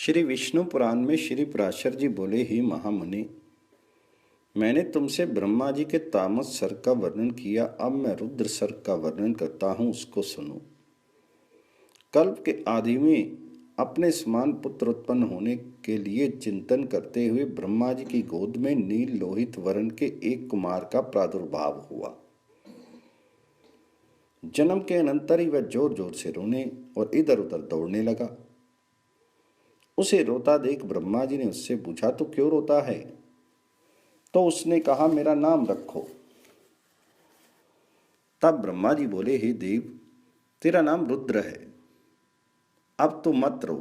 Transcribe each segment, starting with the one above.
श्री विष्णु पुराण में श्री पराशर जी बोले, ही महामुनि, मैंने तुमसे ब्रह्मा जी के तामस सर्ग का वर्णन किया। अब मैं रुद्र सर्ग का वर्णन करता हूं, उसको सुनो। कल्प के आदि में अपने समान पुत्र उत्पन्न होने के लिए चिंतन करते हुए ब्रह्मा जी की गोद में नील लोहित वर्ण के एक कुमार का प्रादुर्भाव हुआ। जन्म के अनंतर ही वह जोर जोर से रोने और इधर उधर दौड़ने लगा। उसे रोता देख ब्रह्मा जी ने उससे पूछा, तू क्यों रोता है? तो उसने कहा, मेरा नाम रखो। तब ब्रह्मा जी बोले, हे देव, तेरा नाम रुद्र है। अब तू मत रो,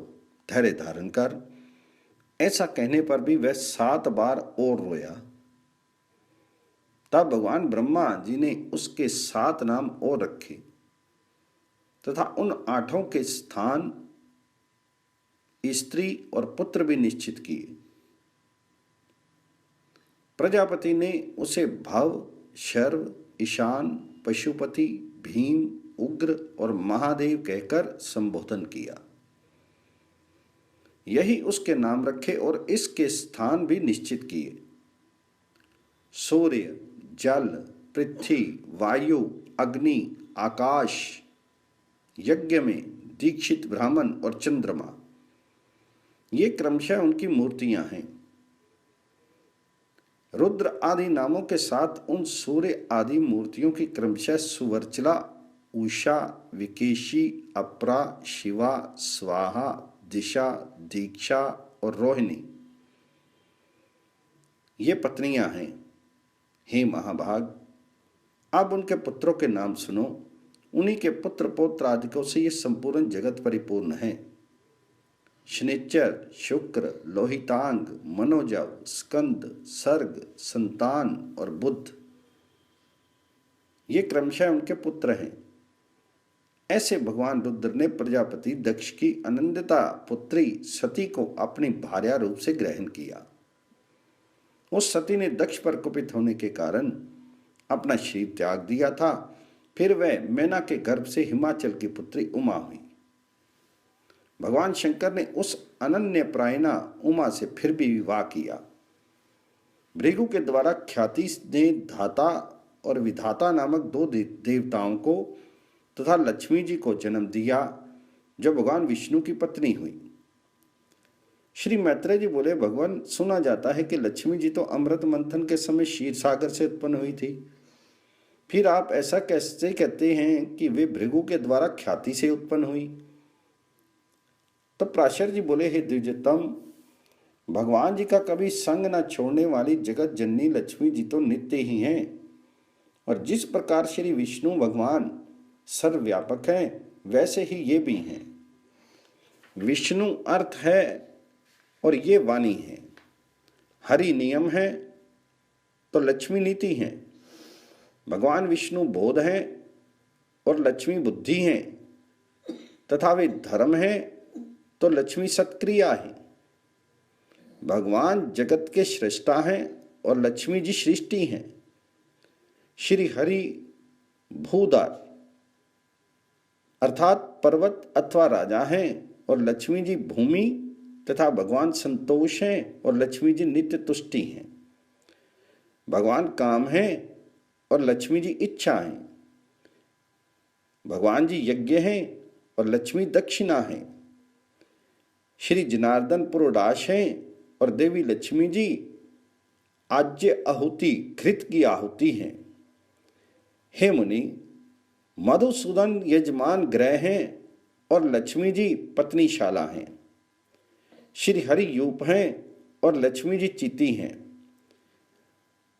धैर्य धारण कर। ऐसा कहने पर भी वह 7 बार और रोया। तब भगवान ब्रह्मा जी ने उसके 7 नाम और रखे तथा उन 8 के स्थान स्त्री और पुत्र भी निश्चित किए। प्रजापति ने उसे भव, शर्व, ईशान, पशुपति, भीम, उग्र और महादेव कहकर संबोधन किया। यही उसके नाम रखे और इसके स्थान भी निश्चित किए। सूर्य, जल, पृथ्वी, वायु, अग्नि, आकाश, यज्ञ में दीक्षित ब्राह्मण और चंद्रमा, ये क्रमशः उनकी मूर्तियां हैं। रुद्र आदि नामों के साथ उन सूर्य आदि मूर्तियों की क्रमशः सुवर्चला, उषा, विकेशी, अपरा, शिवा, स्वाहा, दिशा, दीक्षा और रोहिणी, ये पत्नियां हैं। हे महाभाग, अब उनके पुत्रों के नाम सुनो। उन्हीं के पुत्र पौत्र आदिकों से ये संपूर्ण जगत परिपूर्ण है। शनिचर, शुक्र, लोहितांग, मनोजव, स्कंद, सर्ग, संतान और बुध, ये क्रमशः उनके पुत्र हैं। ऐसे भगवान रुद्र ने प्रजापति दक्ष की अनंदिता पुत्री सती को अपनी भार्या रूप से ग्रहण किया। उस सती ने दक्ष पर कुपित होने के कारण अपना शरीर त्याग दिया था। फिर वह मैना के गर्भ से हिमाचल की पुत्री उमा हुई। भगवान शंकर ने उस अनन्य प्रायणा उमा से फिर भी विवाह किया। भृगु के द्वारा ख्याति ने धाता और विधाता नामक 2 देवताओं को तथा लक्ष्मी जी को जन्म दिया, जो भगवान विष्णु की पत्नी हुई। श्री मैत्रेय जी बोले, भगवान, सुना जाता है कि लक्ष्मी जी तो अमृत मंथन के समय क्षीर सागर से उत्पन्न हुई थी। फिर आप ऐसा कैसे कहते हैं कि वे भृगु के द्वारा ख्याति से उत्पन्न हुई? तो पराशर जी बोले, हे द्विजतम, भगवान जी का कभी संग न छोड़ने वाली जगत जननी लक्ष्मी जी तो नित्य ही हैं। और जिस प्रकार श्री विष्णु भगवान सर्वव्यापक हैं, वैसे ही ये भी हैं। विष्णु अर्थ है और ये वाणी है। हरि नियम है तो लक्ष्मी नीति है। भगवान विष्णु बोध है और लक्ष्मी बुद्धि है, तथा वे धर्म है तो लक्ष्मी सत्क्रिया है। भगवान जगत के सृष्टा हैं और लक्ष्मी जी सृष्टि हैं। श्री हरि भूदार अर्थात पर्वत अथवा राजा हैं और लक्ष्मी जी भूमि, तथा भगवान संतोष हैं और लक्ष्मी जी नित्य तुष्टि हैं। भगवान काम हैं और लक्ष्मी जी इच्छा हैं। भगवान जी यज्ञ हैं और लक्ष्मी दक्षिणा हैं। श्री जनार्दन पुरोडाश हैं और देवी लक्ष्मी जी आज्य आहुति, घृत की आहुति हैं। हे मुनि, मधुसूदन यजमान ग्रह हैं और लक्ष्मी जी पत्नीशाला हैं। श्री हरि यूप हैं और लक्ष्मी जी चिति हैं।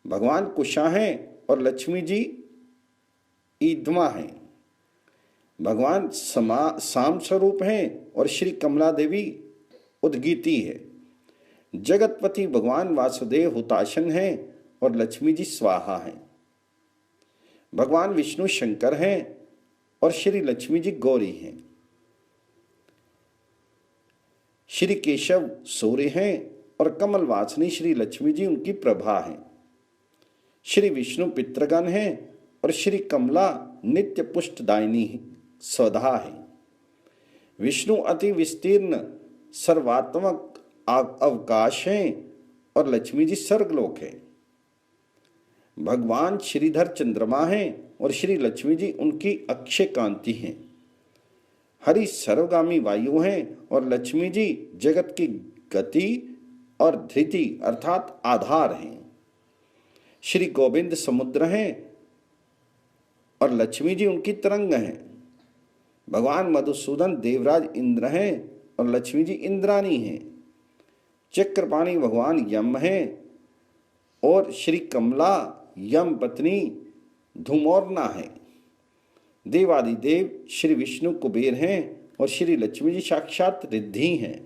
भगवान कुशा हैं और लक्ष्मी जी ईदमा हैं। भगवान साम स्वरूप हैं और श्री कमला देवी उद्गीति है। जगतपति भगवान वासुदेव हुताशन हैं और लक्ष्मी जी स्वाहा हैं। भगवान विष्णु शंकर हैं और श्री लक्ष्मी जी गौरी हैं। श्री केशव सूर्य हैं और कमल वासनी श्री लक्ष्मी जी उनकी प्रभा हैं। श्री विष्णु पितृगण हैं और श्री कमला नित्य पुष्टदायिनी स्वधा है। विष्णु अति विस्तीर्ण सर्वात्मक अवकाश हैं और लक्ष्मी जी स्वर्गलोक हैं। भगवान श्रीधर चंद्रमा हैं और श्री लक्ष्मी जी उनकी अक्षय कांति हैं। हरि सर्वगामी वायु हैं और लक्ष्मी जी जगत की गति और धृति अर्थात आधार हैं। श्री गोविंद समुद्र हैं और लक्ष्मी जी उनकी तरंग हैं। भगवान मधुसूदन देवराज इंद्र हैं और लक्ष्मी जी इंद्राणी हैं। चक्रपाणी भगवान यम हैं और श्री कमला यम पत्नी धूमौर्ना है। देवादिदेव श्री विष्णु कुबेर हैं और श्री लक्ष्मी जी साक्षात रिद्धि हैं।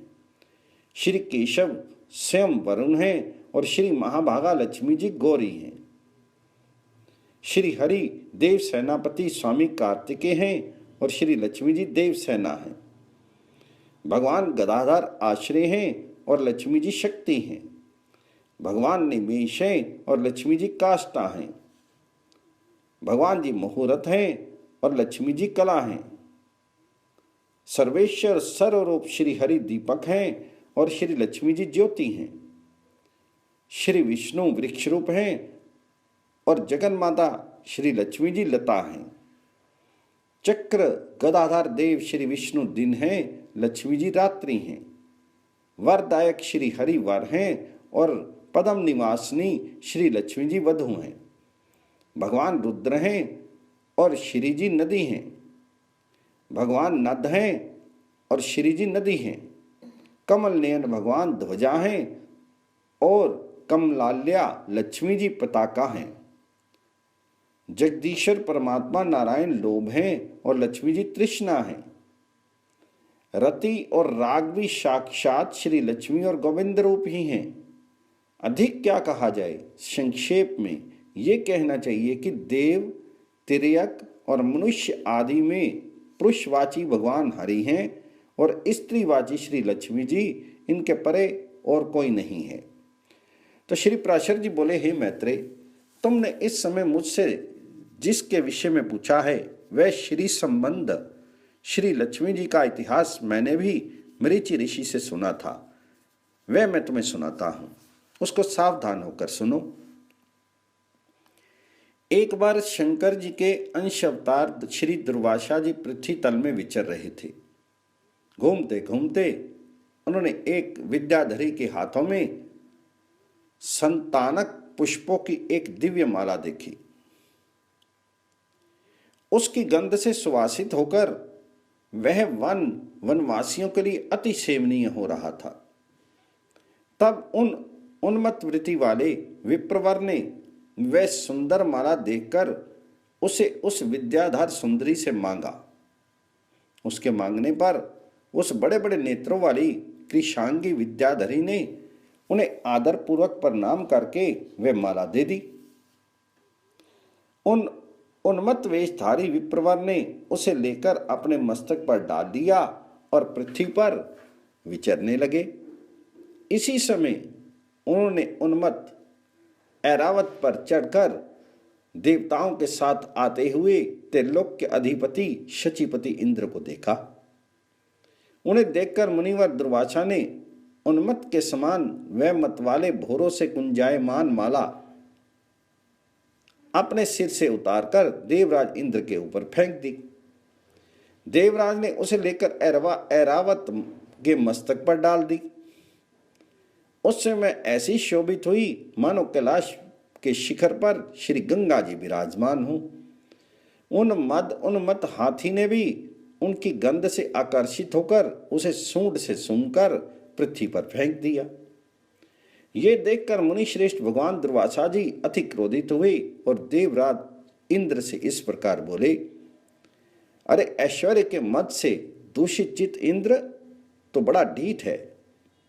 श्री केशव स्वयं वरुण हैं और श्री महाभागा लक्ष्मी जी गौरी हैं। श्री हरि देव सेनापति स्वामी कार्तिकेय हैं और श्री लक्ष्मी जी देव सेना हैं। भगवान गदाधर आश्रय हैं और लक्ष्मी जी शक्ति हैं। भगवान निमेश हैं और लक्ष्मी जी काष्ठा हैं। भगवान जी मुहूर्त हैं और लक्ष्मी जी कला हैं। सर्वेश्वर सर्वरूप श्री हरि दीपक हैं और श्री लक्ष्मी जी ज्योति हैं। श्री विष्णु वृक्ष रूप हैं और जगन माता श्री लक्ष्मी जी लता हैं। चक्र गदाधार देव श्री विष्णु दिन हैं, लक्ष्मी जी रात्रि हैं। वरदायक श्री हरि वर हैं और पदम निवासिनी श्री लक्ष्मी जी वधू हैं। भगवान रुद्र हैं और श्री जी नदी हैं। भगवान नद हैं और श्री जी नदी हैं। कमल नयन भगवान ध्वजा हैं और कमलाल्या लक्ष्मी जी पताका हैं। जगदीश्वर परमात्मा नारायण लोभ हैं और लक्ष्मी जी तृष्णा हैं। रति और राग भी साक्षात श्री लक्ष्मी और गोविंद रूप ही हैं। अधिक क्या कहा जाए, संक्षेप में ये कहना चाहिए कि देव, तिर्यक और मनुष्य आदि में पुरुषवाची भगवान हरि हैं और स्त्रीवाची श्री लक्ष्मी जी, इनके परे और कोई नहीं है। तो श्री पराशर जी बोले, हे मैत्रेय, तुमने इस समय मुझसे जिसके विषय में पूछा है वह श्री संबंध श्री लक्ष्मी जी का इतिहास मैंने भी मरीचि ऋषि से सुना था, वह मैं तुम्हें सुनाता हूं, उसको सावधान होकर सुनो। एक बार शंकर जी के अंश अवतार श्री दुर्वासा जी पृथ्वी तल में विचर रहे थे। घूमते घूमते उन्होंने एक विद्याधरी के हाथों में संतानक पुष्पों की एक दिव्य माला देखी। उसकी गंध से सुवासित होकर वह वनवासियों के लिए अति सेवनीय हो रहा था। तब उन उन्मत्त वृत्ति वाले विप्रवर ने वह सुंदर माला देखकर उसे उस विद्याधर सुंदरी से मांगा। उसके मांगने पर उस बड़े बड़े नेत्रों वाली कृशांगी विद्याधरी ने उन्हें आदर पूर्वक प्रणाम करके वह माला दे दी। उन उन्मत्त वेशधारी विप्रवर ने उसे लेकर अपने मस्तक पर डाल दिया और पृथ्वी पर विचरने लगे। इसी समय उन्होंने उन्मत्त ऐरावत पर चढ़कर देवताओं के साथ आते हुए त्रिलोक के अधिपति शचीपति इंद्र को देखा। उन्हें देखकर मुनिवर दुर्वासा ने उन्मत्त के समान वह मत वाले भोरों से कुंजायमान माला अपने सिर से उतारकर देवराज इंद्र के ऊपर फेंक दी। देवराज ने उसे लेकर ऐरावत के मस्तक पर डाल दी। उससे मैं ऐसी शोभित हुई मानो कैलाश के शिखर पर श्री गंगा जी विराजमान हूं। उन्मत्त हाथी ने भी उनकी गंध से आकर्षित होकर उसे सूंड से सूंघकर पृथ्वी पर फेंक दिया। ये देखकर मुनि श्रेष्ठ भगवान दुर्वासा जी अति क्रोधित हुए और देवराज इंद्र से इस प्रकार बोले, अरे ऐश्वर्य के मद से दूषित चित इंद्र तो बड़ा ढीठ है।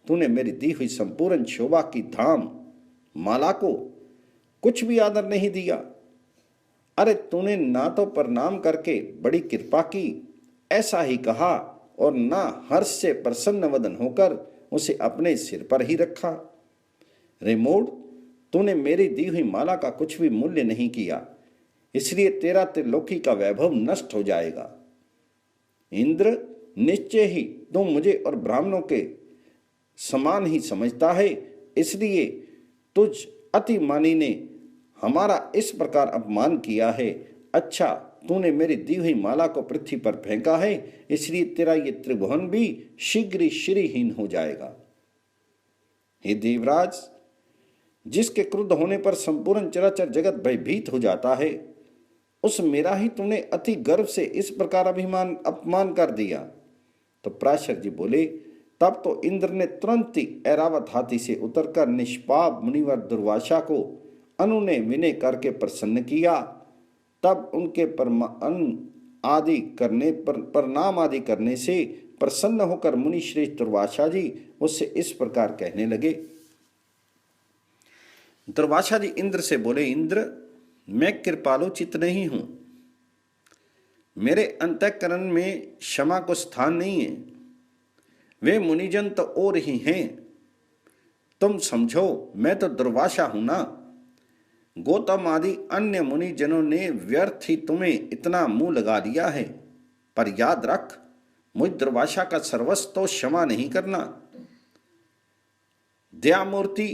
तूने मेरी दी हुई संपूर्ण शोभा की धाम माला को कुछ भी आदर नहीं दिया। अरे तूने ना तो प्रणाम करके बड़ी कृपा की ऐसा ही कहा और ना हर्ष से प्रसन्न वदन होकर उसे अपने सिर पर ही रखा। रे मूढ़, तूने मेरी दी हुई माला का कुछ भी मूल्य नहीं किया, इसलिए तेरा त्रिलोकी का वैभव नष्ट हो जाएगा। इंद्र, निश्चय ही तुम मुझे और ब्राह्मणों के समान ही समझता है, इसलिए तुझ अति मानी ने हमारा इस प्रकार अपमान किया है। अच्छा, तूने मेरी दी हुई माला को पृथ्वी पर फेंका है, इसलिए तेरा ये त्रिभुवन भी शीघ्र ही श्रीहीन हो जाएगा। हे देवराज, जिसके क्रुद्ध होने पर संपूर्ण चराचर जगत भयभीत हो जाता है, उस मेरा ही तूने अति गर्व से इस प्रकार अपमान कर दिया। तो पराशर जी बोले, तब तो इंद्र ने तुरंत ही ऐरावत हाथी से उतरकर निष्पाप मुनिवर दुर्वासा को अनुनय विनय करके प्रसन्न किया। तब उनके प्रणाम आदि करने से प्रसन्न होकर मुनि श्रेष्ठ दुर्वासा जी उससे इस प्रकार कहने लगे। दुर्वासा जी इंद्र से बोले, इंद्र, मैं कृपालुचित नहीं हूं, मेरे अंतःकरण में क्षमा को स्थान नहीं है। वे मुनिजन तो और ही हैं, तुम समझो मैं तो दुर्वासा हूं ना। गौतम आदि अन्य मुनिजनों ने व्यर्थ ही तुम्हें इतना मुंह लगा दिया है, पर याद रख, मुझ दुर्वासा का सर्वस्व तो क्षमा नहीं करना। दयामूर्ति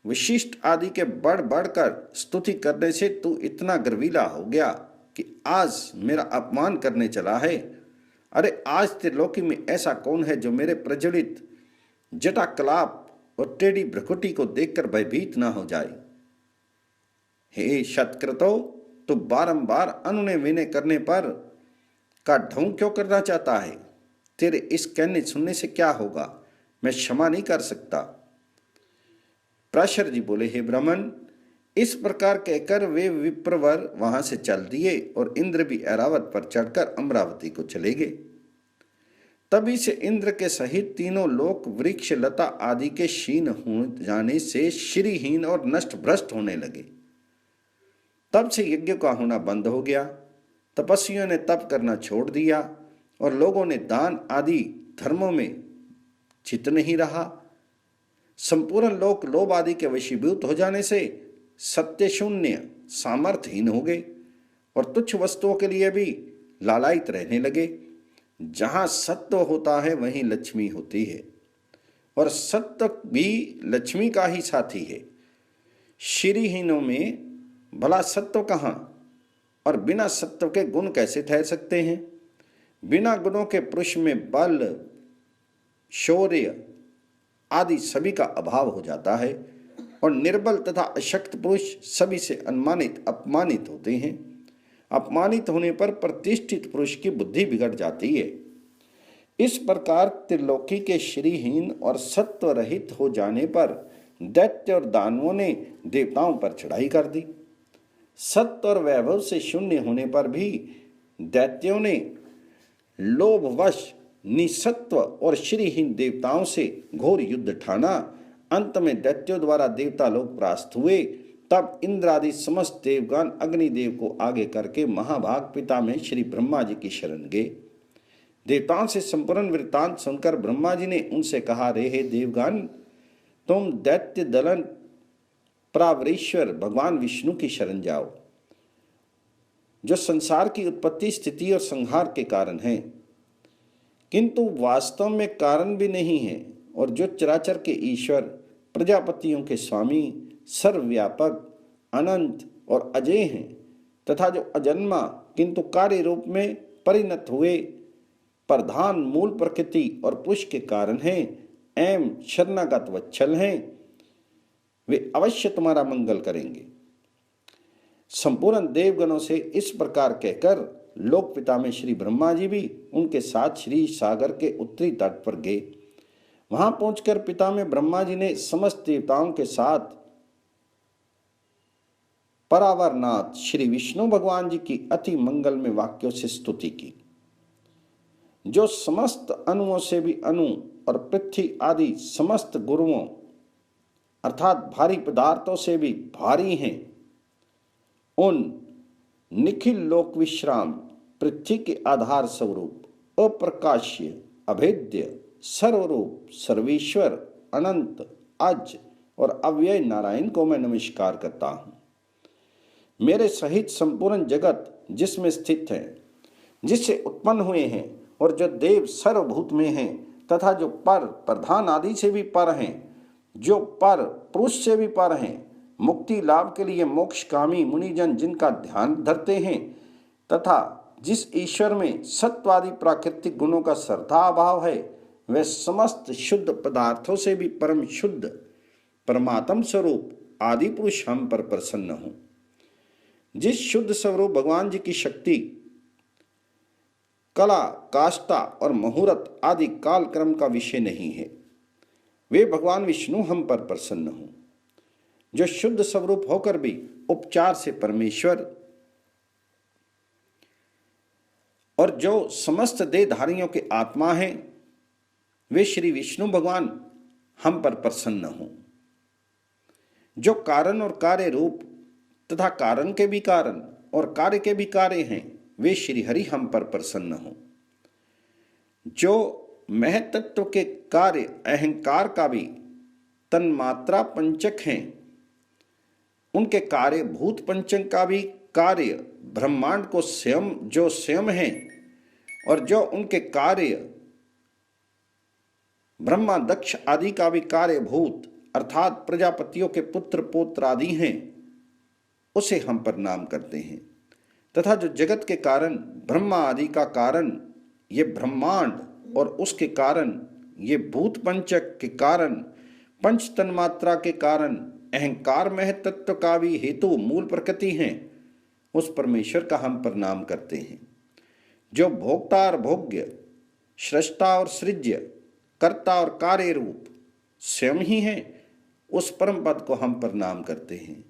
विशिष्ट आदि के बढ़ बढ़कर स्तुति करने से तू इतना गर्वीला हो गया कि आज मेरा अपमान करने चला है। अरे, आज त्रिलोकी में ऐसा कौन है जो मेरे प्रज्वलित जटाकलाप और टेढ़ी भ्रकुटी को देखकर भयभीत ना हो जाए। हे शतक्रतो, तू बारंबार अनुनय विनय करने पर का ढोंग क्यों करना चाहता है? तेरे इस कहने सुनने से क्या होगा? मैं क्षमा नहीं कर सकता। पराशर जी बोले, हे ब्राह्मण, इस प्रकार कहकर वे विप्रवर वहां से चल दिए और इंद्र भी ऐरावत पर चढ़कर अमरावती को चले गए। तभी से इंद्र के सहित तीनों लोक वृक्ष लता आदि के क्षीण हो जाने से श्रीहीन और नष्ट भ्रष्ट होने लगे। तब से यज्ञ का होना बंद हो गया, तपस्वियों ने तप करना छोड़ दिया और लोगों ने दान आदि धर्मों में चित्त नहीं रहा। संपूर्ण लोक लोभ आदि के वशीभूत हो जाने से सत्य शून्य सामर्थ्यहीन हो गए और तुच्छ वस्तुओं के लिए भी लालायित रहने लगे। जहां सत्य होता है वहीं लक्ष्मी होती है और सत्य भी लक्ष्मी का ही साथी है। श्रीहीनों में भला सत्व कहाँ और बिना सत्व के गुण कैसे ठहर सकते हैं? बिना गुणों के पुरुष में बल, शौर्य आदि सभी का अभाव हो जाता है और निर्बल तथा अशक्त पुरुष सभी से अपमानित होते हैं। अपमानित होने पर प्रतिष्ठित पुरुष की बुद्धि बिगड़ जाती है। इस प्रकार त्रिलोकी के श्रीहीन और सत्व रहित हो जाने पर दैत्य और दानवों ने देवताओं पर चढ़ाई कर दी। सत्य और वैभव से शून्य होने पर भी दैत्यों ने लोभवश निसत्व और श्रीहीन देवताओं से घोर युद्ध ठाना। अंत में दैत्यों द्वारा देवता लोग परास्त हुए। तब इंद्र आदि समस्त देवगण अग्निदेव को आगे करके महाभाग पिता में श्री ब्रह्मा जी की शरण गए। देवताओं से संपूर्ण वृत्तांत सुनकर ब्रह्मा जी ने उनसे कहा, रे हे देवगण, तुम दैत्य दलन प्रावरेश्वर भगवान विष्णु की शरण जाओ, जो संसार की उत्पत्ति, स्थिति और संहार के कारण है, किंतु वास्तव में कारण भी नहीं है, और जो चराचर के ईश्वर, प्रजापतियों के स्वामी, सर्वव्यापक, अनंत और अजय हैं, तथा जो अजन्मा किंतु कार्य रूप में परिणत हुए प्रधान मूल प्रकृति और पुरुष के कारण हैं, एवं शरणागत वत्सल हैं, वे अवश्य तुम्हारा मंगल करेंगे। संपूर्ण देवगणों से इस प्रकार कहकर लोक पिता में श्री ब्रह्मा जी भी उनके साथ श्री सागर के उत्तरी तट पर गए। वहां पहुंचकर पिता में ब्रह्मा जी ने समस्त देवताओं के साथ परावरनाथ श्री विष्णु भगवान जी की अति मंगल में वाक्यों से स्तुति की, जो समस्त अणुओं से भी अणु और पृथ्वी आदि समस्त गुरुओं अर्थात भारी पदार्थों से भी भारी हैं। उन निखिल लोक विश्राम पृथ्वी के आधार स्वरूप अप्रकाश्य, अभेद्य, सर्वरूप, सर्वेश्वर, अनंत, अज और अव्यय नारायण को मैं नमस्कार करता हूं। मेरे सहित संपूर्ण जगत जिसमें स्थित है, जिससे उत्पन्न हुए हैं और जो देव सर्वभूत में हैं, तथा जो पर प्रधान आदि से भी पर हैं, जो पर पुरुष से भी पर हैं, मुक्ति लाभ के लिए मोक्षकामी मुनिजन जिनका ध्यान धरते हैं, तथा जिस ईश्वर में सत्वादि प्राकृतिक गुणों का श्रद्धा अभाव है, वह समस्त शुद्ध पदार्थों से भी परम शुद्ध परमात्म स्वरूप आदि पुरुष हम पर प्रसन्न हो। जिस शुद्ध स्वरूप भगवान जी की शक्ति, कला, काष्ठा और मुहूर्त आदि काल क्रम का विषय नहीं है, वे भगवान विष्णु हम पर प्रसन्न हो। जो शुद्ध स्वरूप होकर भी उपचार से परमेश्वर और जो समस्त देहधारियों के आत्मा हैं, वे श्री विष्णु भगवान हम पर प्रसन्न हो। जो कारण और कार्य रूप तथा कारण के भी कारण और कार्य के भी कार्य हैं, वे श्री हरि हम पर प्रसन्न हो। जो महतत्व के कार्य अहंकार का भी तन्मात्रा पंचक हैं, उनके कार्य भूत पंचक का भी कार्य ब्रह्मांड को स्वयं जो स्वयं हैं, और जो उनके कार्य ब्रह्मा दक्ष आदि का भी कार्य भूत अर्थात प्रजापतियों के पुत्र पौत्र आदि हैं, उसे हम प्रणाम करते हैं। तथा जो जगत के कारण ब्रह्मा आदि का कारण ये ब्रह्मांड और उसके कारण ये भूत पंचक के कारण पंच तन्मात्रा के कारण अहंकार महतत्व का भी हेतु मूल प्रकृति हैं, उस परमेश्वर का हम प्रणाम करते हैं। जो भोक्ता और भोग्य, सृष्टा और सृज्य, कर्ता और कार्य रूप स्वयं ही हैं, उस परम पद को हम प्रणाम करते हैं।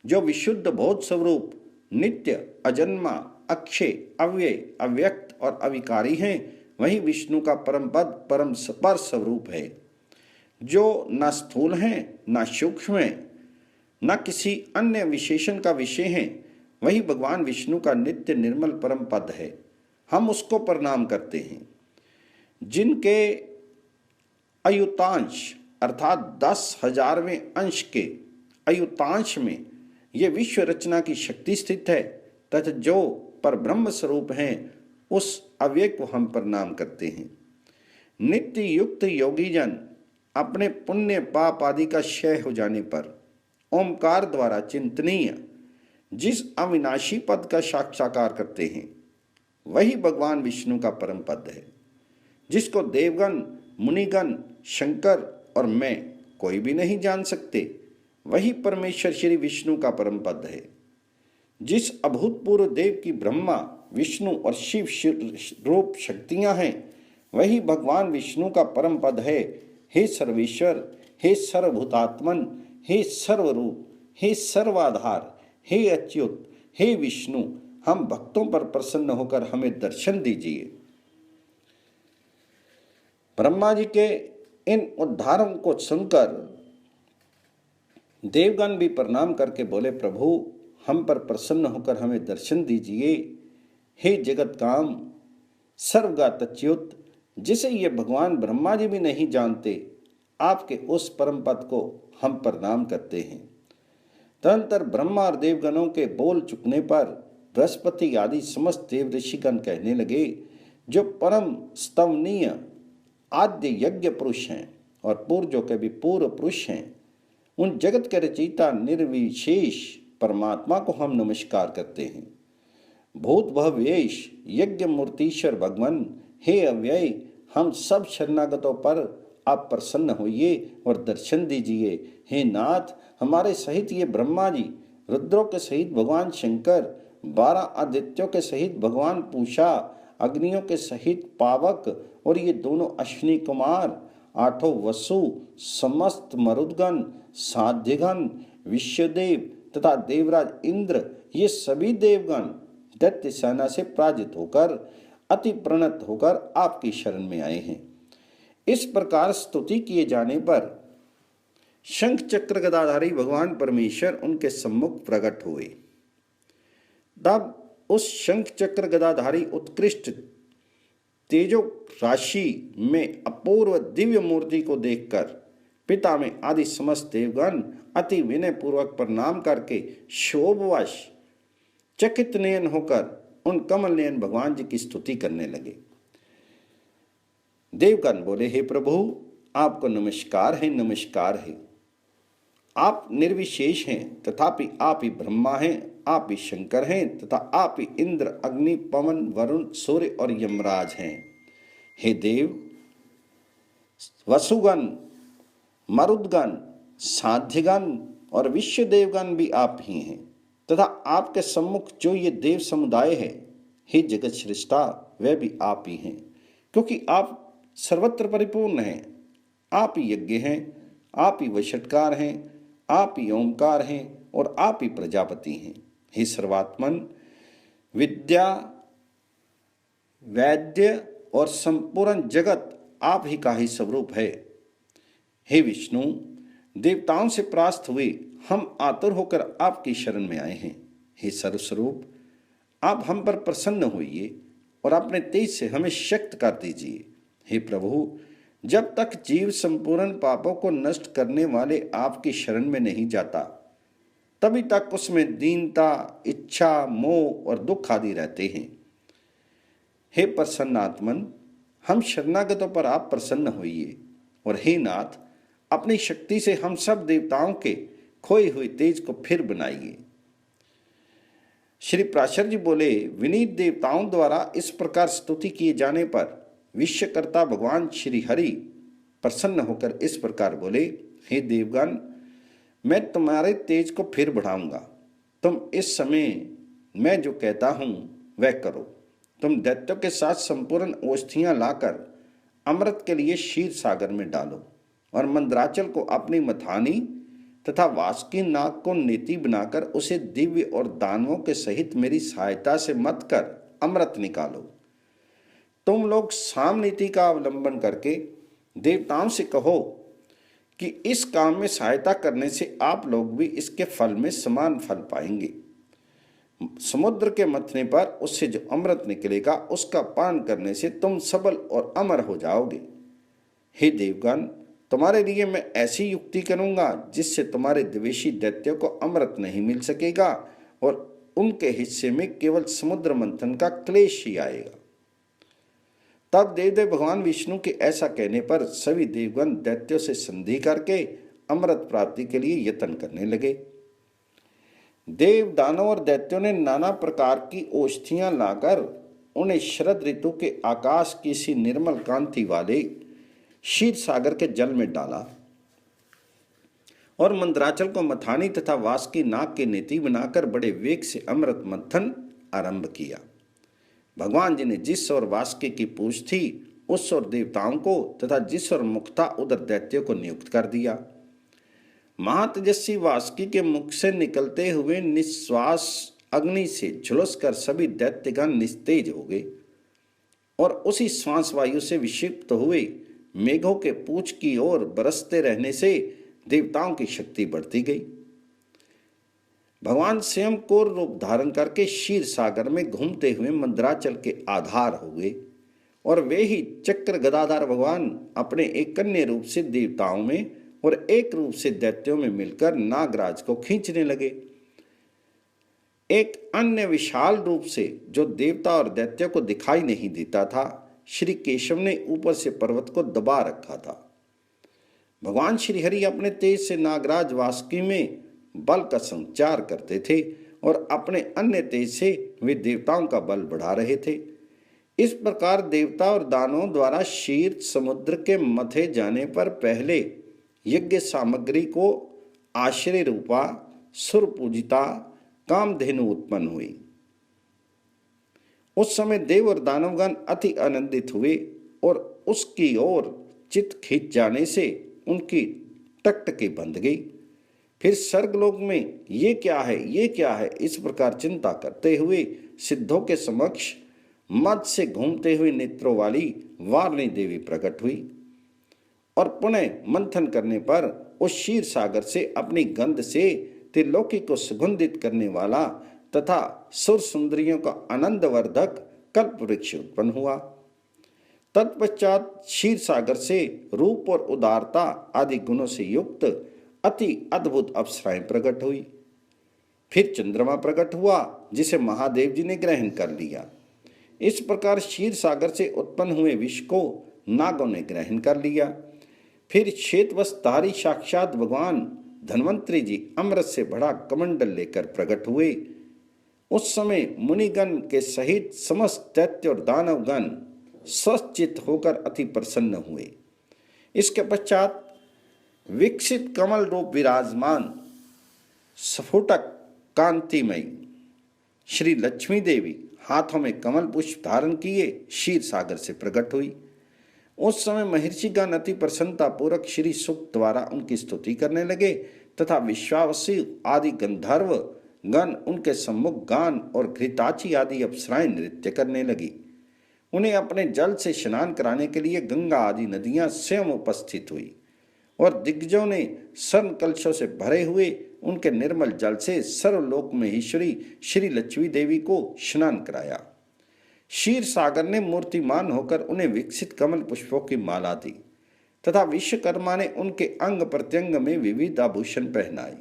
जो विशुद्ध बोध स्वरूप नित्य अजन्मा अक्षय अव्यय अव्यक्त और अविकारी हैं, वही विष्णु का परम पद परम पर स्वरूप है। जो न स्थूल हैं, न सूक्ष्म हैं, न किसी अन्य विशेषण का विषय हैं, वही भगवान विष्णु का नित्य निर्मल परम पद है, हम उसको प्रणाम करते हैं। जिनके अयुतांश अर्थात 10,000वें अंश के अयुतांश में ये विश्व रचना की शक्ति स्थित है, तथा जो पर ब्रह्म स्वरूप हैं, उस अव्यय को हम प्रणाम करते हैं। नित्य युक्त योगीजन अपने पुण्य पाप आदि का क्षय हो जाने पर ओमकार द्वारा चिंतनीय जिस अविनाशी पद का साक्षात्कार करते हैं, वही भगवान विष्णु का परम पद है, जिसको देवगण, मुनिगण, शंकर और मैं कोई भी नहीं जान सकते। वही परमेश्वर श्री विष्णु का परम पद है। जिस अभूतपूर्व देव की ब्रह्मा, विष्णु और शिव रूप शक्तियां हैं, वही भगवान विष्णु का परम पद है। हे सर्वेश्वर, हे सर्वभूतात्मन, हे सर्वरूप, हे सर्वाधार, हे अच्युत, हे विष्णु, हम भक्तों पर प्रसन्न होकर हमें दर्शन दीजिए। ब्रह्मा जी के इन उद्धारों को सुनकर देवगण भी प्रणाम करके बोले, प्रभु हम पर प्रसन्न होकर हमें दर्शन दीजिए। हे जगत काम सर्वगात अच्युत, जिसे ये भगवान ब्रह्मा जी भी नहीं जानते, आपके उस परम पद को हम प्रणाम करते हैं। तदनंतर ब्रह्मा और देवगणों के बोल चुकने पर बृहस्पति आदि समस्त देव ऋषिगण कहने लगे, जो परम स्तवनीय आद्य यज्ञ पुरुष हैं और पूर्वजों के भी पूर्व पुरुष हैं, उन जगत के रचयिता निर्विशेष परमात्मा को हम नमस्कार करते हैं। भूत भव्येश यज्ञ मूर्तिश्वर भगवान, हे अव्यय, हम सब शरणागतों पर आप प्रसन्न होइए और दर्शन दीजिए। हे नाथ, हमारे सहित ये ब्रह्मा जी, रुद्रों के सहित भगवान शंकर, 12 आदित्यों के सहित भगवान पूषा, अग्नियों के सहित पावक और ये दोनों अश्विनी कुमार, 8 वसु, समस्त मरुदगण, साध्यगण, विश्वदेव तथा देवराज इंद्र, ये सभी देवगण दैत्य सेना से पराजित होकर अति प्रणत होकर आपकी शरण में आए हैं। इस प्रकार स्तुति किए जाने पर शंख चक्र गदाधारी भगवान परमेश्वर उनके सम्मुख प्रकट हुए। तब उस शंख चक्र गदाधारी उत्कृष्ट तेजो राशि में अपूर्व दिव्य मूर्ति को देखकर पिता में आदि समस्त देवगण अति विनय पूर्वक प्रणाम करके शोभवश चकित नयन होकर उन कमल नयन भगवान जी की स्तुति करने लगे। देवगण बोले, हे प्रभु, आपको नमस्कार है, नमस्कार है। आप निर्विशेष हैं, तथापि आप ही ब्रह्मा हैं, आप ही शंकर हैं, तथा आप ही इंद्र, अग्नि, पवन, वरुण, सूर्य और यमराज हैं। हे देव, वसुगण, मरुदगण, साध्यगण और विश्व देवगण भी आप ही हैं, तथा आपके सम्मुख जो ये देव समुदाय है, हे जगत श्रेष्ठा, वह भी आप ही हैं, क्योंकि आप सर्वत्र परिपूर्ण हैं। आप ही यज्ञ हैं, आप ही वशटकार हैं, आप ही ओंकार हैं और आप ही प्रजापति हैं। हे सर्वात्मन, विद्या, वैद्य और संपूर्ण जगत आप ही का ही स्वरूप है। हे विष्णु, देवताओं से परास्त हुए हम आतुर होकर आपकी शरण में आए हैं। हे सर्वस्वरूप, आप हम पर प्रसन्न होइए और अपने तेज से हमें शक्त कर दीजिए। हे प्रभु, जब तक जीव संपूर्ण पापों को नष्ट करने वाले आपकी शरण में नहीं जाता, तभी तक उसमें दीनता, इच्छा, मोह और दुख आदि रहते हैं। हे प्रसन्नात्मन, हम शरणागतों पर आप प्रसन्न होइए और हे नाथ, अपनी शक्ति से हम सब देवताओं के खोए हुए तेज को फिर बनाइए। श्री पराशर जी बोले, विनीत देवताओं द्वारा इस प्रकार स्तुति किए जाने पर विश्वकर्ता भगवान श्री हरि प्रसन्न होकर इस प्रकार बोले, हे देवगण, मैं तुम्हारे तेज को फिर बढ़ाऊंगा। तुम इस समय मैं जो कहता हूं वह करो। तुम दैत्यों के साथ संपूर्ण औषधियां लाकर अमृत के लिए क्षीर सागर में डालो और मंदराचल को अपनी मथानी तथा वासुकी नाग को नेति बनाकर उसे दिव्य और दानवों के सहित मेरी सहायता से मत कर अमृत निकालो। तुम लोग साम नीति का अवलंबन करके देवताओं से कहो कि इस काम में सहायता करने से आप लोग भी इसके फल में समान फल पाएंगे। समुद्र के मथने पर उससे जो अमृत निकलेगा उसका पान करने से तुम सबल और अमर हो जाओगे। हे देवगण, तुम्हारे लिए मैं ऐसी युक्ति करूंगा जिससे तुम्हारे द्वेषी दैत्यों को अमृत नहीं मिल सकेगा और उनके हिस्से में केवल समुद्र मंथन का क्लेश ही आएगा। तब देवदेव भगवान विष्णु के ऐसा कहने पर सभी देवगण दैत्यों से संधि करके अमृत प्राप्ति के लिए यत्न करने लगे। देव, दानव और दैत्यों ने नाना प्रकार की औषधियां लाकर उन्हें शरद ऋतु के आकाश की सी निर्मल कांति वाले क्षीर सागर के जल में डाला और मंदराचल को मथानी तथा वासुकी नाग के नेति बनाकर बड़े वेग से अमृत मंथन आरंभ किया। भगवान जी ने जिस और वासुकी की पूछ थी उस और देवताओं को तथा जिस और मुख था उधर दैत्यों को नियुक्त कर दिया। महातेजस्वी वासुकी के मुख से निकलते हुए निश्वास अग्नि से झुलस कर सभी दैत्यगण निस्तेज हो गए और उसी श्वास वायु से विक्षिप्त हुए मेघों के पूछ की ओर बरसते रहने से देवताओं की शक्ति बढ़ती गई। भगवान स्वयं कोर रूप धारण करके क्षीर सागर में घूमते हुए मंदराचल के आधार हो गए और वे ही चक्र गदाधार भगवान अपने एक कन्या रूप से देवताओं में और एक रूप से दैत्यों में मिलकर नागराज को खींचने लगे। एक अन्य विशाल रूप से जो देवता और दैत्यों को दिखाई नहीं देता था, श्री केशव ने ऊपर से पर्वत को दबा रखा था। भगवान श्री हरि अपने तेज से नागराज वासुकी में बल का संचार करते थे और अपने अन्य तेज से वे देवताओं का बल बढ़ा रहे थे। इस प्रकार देवता और दानवों द्वारा क्षीर समुद्र के मथे जाने पर पहले यज्ञ सामग्री को आश्रय रूपा सुर पूजिता कामधेनु उत्पन्न हुई। उस समय देव और दानवगण अति आनंदित हुए और उसकी ओर चित्त खींच जाने से उनकी टकटकी बंध गई। फिर स्वर्गलोक में ये क्या है, ये क्या है, इस प्रकार चिंता करते हुए सिद्धों के समक्ष मद से घूमते हुए नेत्रों वाली वारणी देवी प्रकट हुई और पुनः मंथन करने पर उस क्षीर सागर से अपनी गंध से त्रिलोकी को सुगंधित करने वाला तथा सुर सुंदरियों का आनंदवर्धक कल्प वृक्ष उत्पन्न हुआ। तत्पश्चात क्षीर सागर से रूप और उदारता आदि गुणों से युक्त अति अद्भुत अप्सराएं प्रकट हुई। फिर चंद्रमा प्रकट हुआ जिसे महादेव जी ने ग्रहण कर लिया। इस प्रकार क्षीर सागर से उत्पन्न हुए विष को नागों ने ग्रहण कर लिया। फिर श्वेतवस्त्रधारी साक्षात भगवान धन्वंतरी जी अमृत से भरा कमंडल लेकर प्रकट हुए। उस समय मुनिगण के सहित समस्त दैत्य और दानवगण सचित होकर अति प्रसन्न हुए। इसके पश्चात विकसित कमल रूप विराजमान स्फुटक कांतिमयी श्री लक्ष्मी देवी हाथों में कमल पुष्प धारण किए क्षीर सागर से प्रकट हुई। उस समय महर्षिगण अति प्रसन्नता पूर्वक श्री सुक्त द्वारा उनकी स्तुति करने लगे तथा विश्वावसु आदि गंधर्व गण उनके सम्मुख गान और घृताची आदि अप्सराएं नृत्य करने लगी। उन्हें अपने जल से स्नान कराने के लिए गंगा आदि नदियां स्वयं उपस्थित हुई और दिग्गजों ने स्वर्ण कलशों से भरे हुए उनके निर्मल जल से सर्वलोक में ईश्वरी श्री लक्ष्मी देवी को स्नान कराया। क्षीर सागर ने मूर्तिमान होकर उन्हें विकसित कमल पुष्पों की माला दी तथा विश्वकर्मा ने उनके अंग प्रत्यंग में विविध आभूषण पहनाए।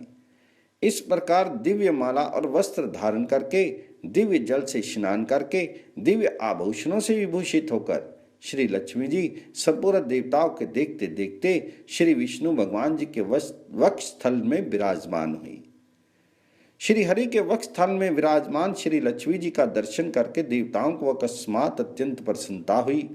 इस प्रकार दिव्य माला और वस्त्र धारण करके, दिव्य जल से स्नान करके, दिव्य आभूषणों से विभूषित होकर श्री लक्ष्मी जी संपूर्ण देवताओं के देखते देखते श्री विष्णु भगवान जी के वक्ष स्थल में विराजमान हुई। श्री हरि के वक्ष स्थल में विराजमान श्री लक्ष्मी जी का दर्शन करके देवताओं को अकस्मात अत्यंत प्रसन्नता हुई।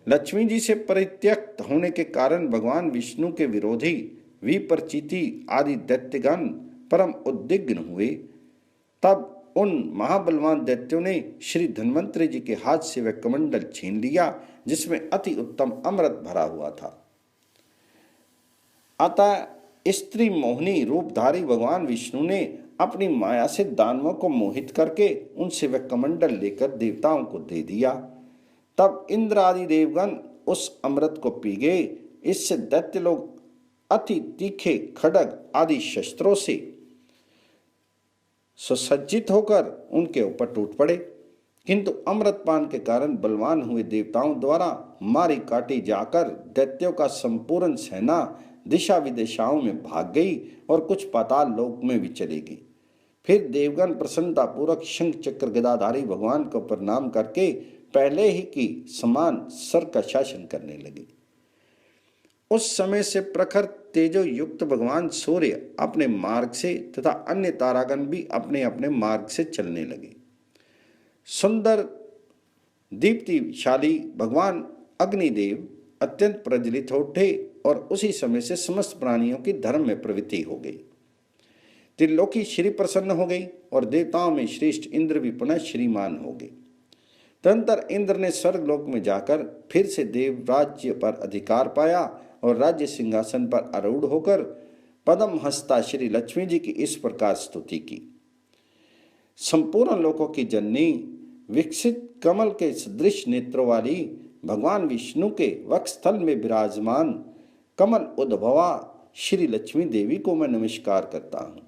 लक्ष्मी जी से परित्यक्त होने के कारण भगवान विष्णु के विरोधी विपरचिति आदि दैत्यगण परम उद्विग्न हुए। तब उन महाबलवान दैत्यों ने श्री धन्वंतरी जी के हाथ से वह कमंडल छीन लिया जिसमें अति उत्तम अमृत भरा हुआ था। अतः स्त्री मोहिनी रूपधारी भगवान विष्णु ने अपनी माया से दानवों को मोहित करके उनसे वह कमंडल लेकर देवताओं को दे दिया। तब इंद्र आदि देवगण उस अमृत को पी गए। इससे दैत्य लोग अति तीखे खड्ग आदि शस्त्रों से सुसज्जित होकर उनके ऊपर टूट पड़े, किंतु अमृतपान के कारण बलवान हुए देवताओं द्वारा मारी काटी जाकर दैत्यों का संपूर्ण सेना दिशा विदिशाओं में भाग गई और कुछ पाताल लोक में भी चली गई। फिर देवगण प्रसन्नता पूर्वक शंख चक्र गदाधारी भगवान को प्रणाम करके पहले ही की समान सर का शासन करने लगे। उस समय से प्रखर तेजो युक्त भगवान सूर्य अपने मार्ग से तथा अन्य तारागण भी अपने अपने मार्ग से चलने लगे। सुंदर दीप्तिशाली भगवान अग्निदेव अत्यंत प्रज्वलित हो उठे और उसी समय से समस्त प्राणियों की धर्म में प्रवृत्ति हो गई। त्रिलोकी श्री प्रसन्न हो गई और देवताओं में श्रेष्ठ इंद्र भी पुनः श्रीमान हो गए। तदंतर इंद्र ने स्वर्गलोक में जाकर फिर से देव राज्य पर अधिकार पाया और राज्य सिंहासन पर आरूढ़ होकर पद्म हस्ता श्री लक्ष्मी जी की इस प्रकार स्तुति की। संपूर्ण लोकों की जननी विकसित कमल के सदृश नेत्रों वाली भगवान विष्णु के वक्षस्थल में विराजमान कमल उद्भवा श्री लक्ष्मी देवी को मैं नमस्कार करता हूँ।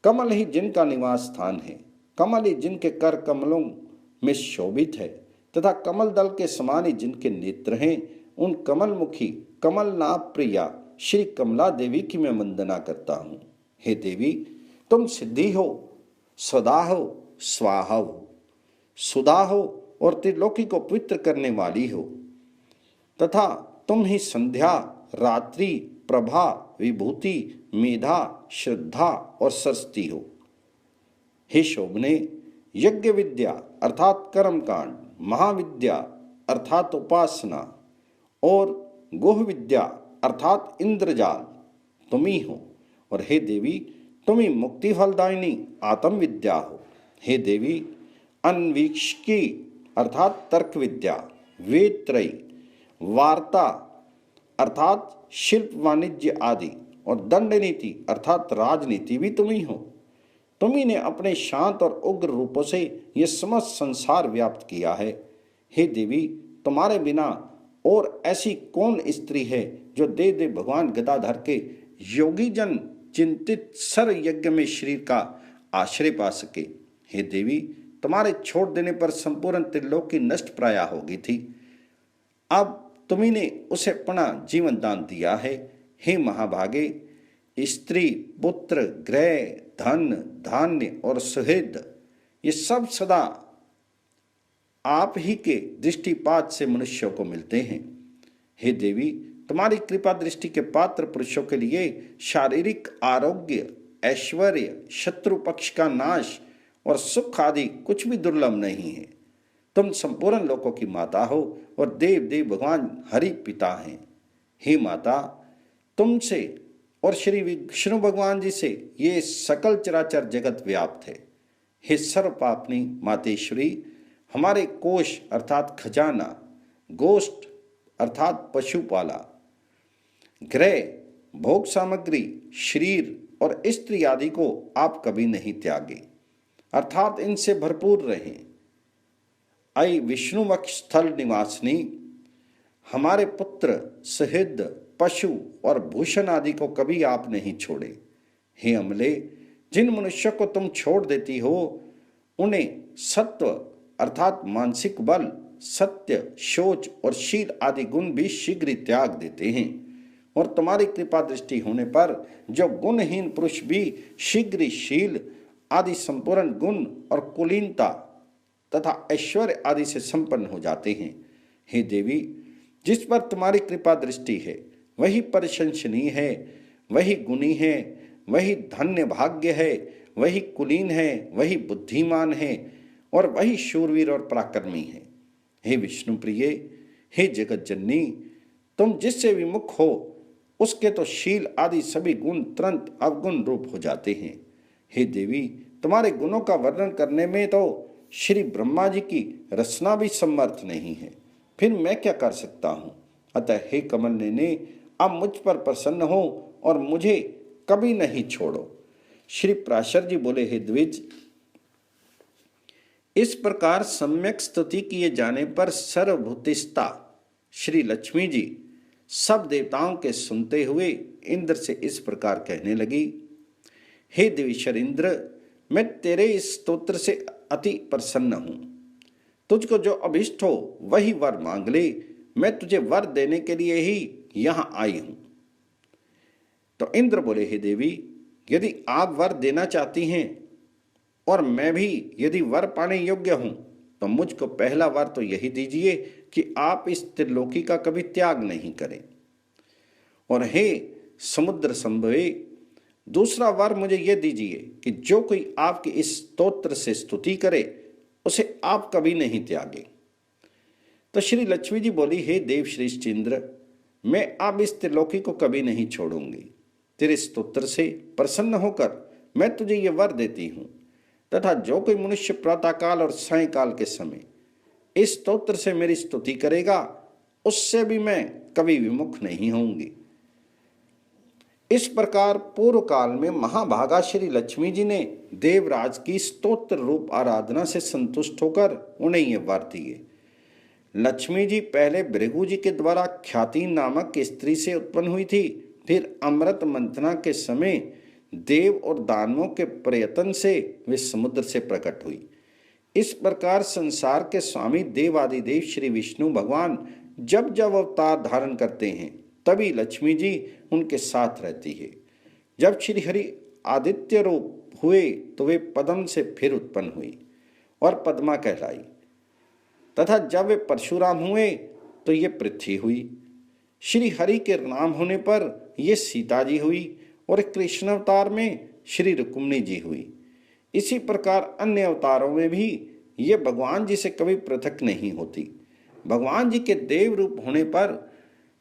कमल ही जिनका निवास स्थान है, कमल ही जिनके कर कमलों में शोभित है तथा कमल दल के समान ही जिनके नेत्र हैं, उन कमलमुखी कमलनाभ प्रिया श्री कमला देवी की मैं वंदना करता हूँ। हे देवी, तुम सिद्धि हो, सदा हो, स्वाहा हो, सुधा हो और त्रिलोकी को पवित्र करने वाली हो तथा तुम ही संध्या, रात्रि, प्रभा, विभूति, मेधा, श्रद्धा और सरस्वती हो। हे शोभने, यज्ञ विद्या अर्थात कर्मकांड, महाविद्या अर्थात उपासना और गुह विद्या अर्थात इंद्रजाल तुम ही हो। और हे देवी, तुम ही मुक्ति फलदायिनी आत्म विद्या हो। हे देवी, अन्वीक्षकी अर्थात तर्क विद्या, वेद त्रयी, वार्ता अर्थात शिल्प वाणिज्य आदि और दंड नीति अर्थात राजनीति भी तुम ही हो। तुम ही ने अपने शांत और उग्र रूपों से यह समस्त संसार व्याप्त किया है। हे देवी, तुम्हारे बिना और ऐसी कौन स्त्री है जो दे दे भगवान गदाधर के योगी जन चिंतित सर यज्ञ में शरीर का आश्रय पा सके। हे देवी, तुम्हारे छोड़ देने पर संपूर्ण त्रिलोकी नष्ट प्राय हो गई थी, अब तुम्ही ने उसे अपना जीवन दान दिया है। हे महाभागे, स्त्री, पुत्र, गृह, धन, धान्य और सुहृद ये सब सदा आप ही के दृष्टिपात से मनुष्यों को मिलते हैं। हे देवी, तुम्हारी कृपा दृष्टि के पात्र पुरुषों के लिए शारीरिक आरोग्य, ऐश्वर्य, शत्रु पक्ष का नाश और सुख आदि कुछ भी दुर्लभ नहीं है। तुम संपूर्ण लोकों की माता हो और देव देव भगवान हरि पिता हैं। हे माता, तुमसे और श्री विष्णु भगवान जी से ये सकल चराचर जगत व्याप्त है। हे सर्व पापनी मातेश्वरी, हमारे कोष अर्थात खजाना, गोष्ठ अर्थात पशुपाला, गृह, भोग सामग्री, शरीर और स्त्री आदि को आप कभी नहीं त्यागे, अर्थात इनसे भरपूर रहें। अय विष्णु वक्ष स्थल निवासनी, हमारे पुत्र, सहृद, पशु और भूषण आदि को कभी आप नहीं छोड़े। हे अमले, जिन मनुष्यों को तुम छोड़ देती हो उन्हें सत्व अर्थात मानसिक बल, सत्य, शौच और शील आदि गुण भी शीघ्र ही त्याग देते हैं। और तुम्हारी कृपा दृष्टि होने पर जो गुणहीन पुरुष भी शीघ्र शील आदि संपूर्ण गुण और कुलीनता तथा ऐश्वर्य आदि से संपन्न हो जाते हैं। हे देवी, जिस पर तुम्हारी कृपा दृष्टि है वही प्रशंसनीय है, वही गुणी है, वही धन्य भाग्य है, वही कुलीन है, वही बुद्धिमान है और वही शूरवीर और पराक्रमी है। हे विष्णु प्रिय, हे जगत जननी, तुम जिससे विमुख हो उसके तो शील आदि सभी गुण तुरंत अवगुण रूप हो जाते हैं। हे देवी, तुम्हारे गुणों का वर्णन करने में तो श्री ब्रह्मा जी की रचना भी समर्थ नहीं है, फिर मैं क्या कर सकता हूँ। अतः हे कमल नयने, अब मुझ पर प्रसन्न हो और मुझे कभी नहीं छोड़ो। श्री पराशर जी बोले, हे द्विज, इस प्रकार सम्यक स्तुति किए जाने पर सर्वभूतिस्था श्री लक्ष्मी जी सब देवताओं के सुनते हुए इंद्र से इस प्रकार कहने लगी, हे देवेश्वर इंद्र, मैं तेरे इस स्तोत्र से अति प्रसन्न हूं। तुझको जो अभिष्ट हो वही वर मांग ले, मैं तुझे वर देने के लिए ही यहां आई हूं। तो इंद्र बोले, हे देवी, यदि आप वर देना चाहती हैं और मैं भी यदि वर पाने योग्य हूं तो मुझको पहला वर तो यही दीजिए कि आप इस त्रिलोकी का कभी त्याग नहीं करें। और हे समुद्र संभवे, दूसरा वर मुझे यह दीजिए कि जो कोई आपकी इस स्तोत्र से स्तुति करे उसे आप कभी नहीं त्यागे। तो श्री लक्ष्मी जी बोली, हे देव श्रेष्ठ इंद्र, मैं अब इस त्रिलोकी को कभी नहीं छोड़ूंगी। तेरे स्तोत्र से प्रसन्न होकर मैं तुझे ये वर देती हूं तथा जो कोई मनुष्य प्रातःकाल और सायंकाल के समय इस स्तोत्र से मेरी स्तुति करेगा उससे भी मैं कभी विमुख नहीं होंगी। इस प्रकार पूर्व काल में महाभागा श्री लक्ष्मी जी ने देवराज की स्तोत्र रूप आराधना से संतुष्ट होकर उन्हें ये वर दिए। लक्ष्मी जी पहले भृगु जी के द्वारा ख्याति नामक स्त्री से उत्पन्न हुई थी, फिर अमृत मंथना के समय देव और दानवों के प्रयत्न से वे समुद्र से प्रकट हुई। इस प्रकार संसार के स्वामी देवादिदेव श्री विष्णु भगवान जब जब अवतार धारण करते हैं तभी लक्ष्मी जी उनके साथ रहती है। जब श्री हरि आदित्य रूप हुए तो वे पद्म से फिर उत्पन्न हुई और पद्मा कहलाई, तथा जब वे परशुराम हुए तो ये पृथ्वी हुई। श्री हरि के नाम होने पर ये सीता जी हुई और कृष्ण अवतार में श्री रुक्मिणी जी हुई। इसी प्रकार अन्य अवतारों में भी ये भगवान जी से कभी पृथक नहीं होती। भगवान जी के देव रूप होने पर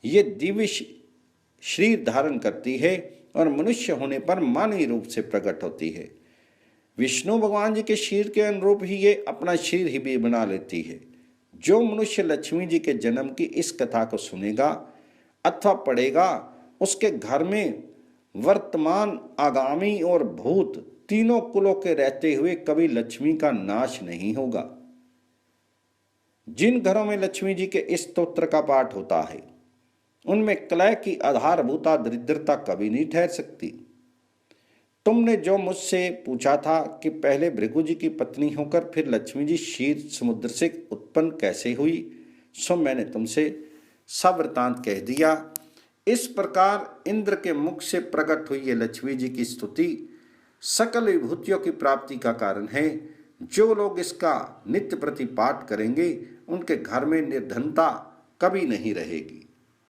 ये दिव्य शरीर धारण करती है और मनुष्य होने पर मानवीय रूप से प्रकट होती है। विष्णु भगवान जी के शरीर के अनुरूप ही ये अपना शरीर ही भी बना लेती है। जो मनुष्य लक्ष्मी जी के जन्म की इस कथा को सुनेगा अथवा पढ़ेगा उसके घर में वर्तमान, आगामी और भूत तीनों कुलों के रहते हुए कभी लक्ष्मी का नाश नहीं होगा। जिन घरों में लक्ष्मी जी के इस स्तोत्र का पाठ होता है उनमें कलह की आधारभूता दरिद्रता कभी नहीं ठहर सकती। तुमने जो मुझसे पूछा था कि पहले भृगु जी की पत्नी होकर फिर लक्ष्मी जी क्षीर समुद्र से उत्पन्न कैसे हुई, सो मैंने तुमसे सवृतांत कह दिया। इस प्रकार इंद्र के मुख से प्रकट हुई ये लक्ष्मी जी की स्तुति सकल विभूतियों की प्राप्ति का कारण है। जो लोग इसका नित्य प्रति पाठ करेंगे उनके घर में निर्धनता कभी नहीं रहेगी।